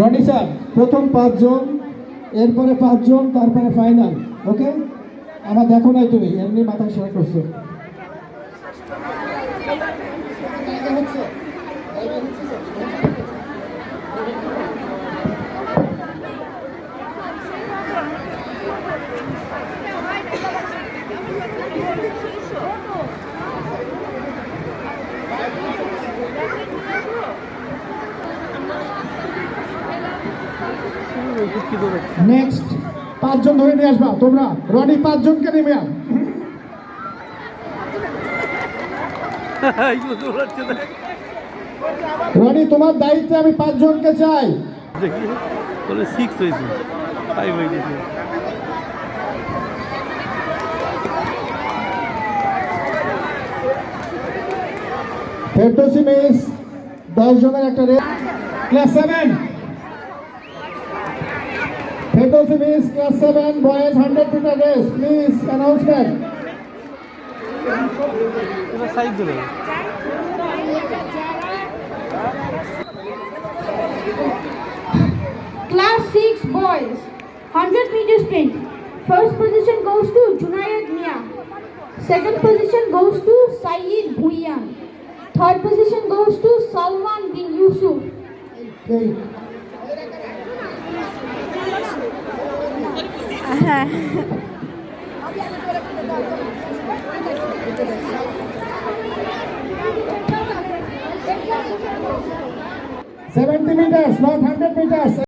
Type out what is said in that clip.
Roni sir, প্রথম 5 জন, এরপরে 5 জন, তারপরে ফাইনাল। ওকে, আমার দেখো নাই, তুমি এমনি মাথা সেরা করছো। নেক্সট 5 জন ধরে নিয়ে আসবা তোমরা। রনি 5 জনকে নেমে আন। রনি, তোমার দায়িত্বে আমি 5 জনকে চাই। বলে 6 হয়েছে, 5 হয়ে গেছে। ফেরদৌসী মিস 10 জনের একটা race. Class 7, Ferdousi miss class 7 boys 100 metre race, please announcement. এটা সাইড দিল। Class 6 boys, 100 meter sprint. First position goes to Junayad Mia. Second position goes to Saeed Bhuiyan. Third position goes to Salman bin Yusuf. এই 70 meters, not 100 meters.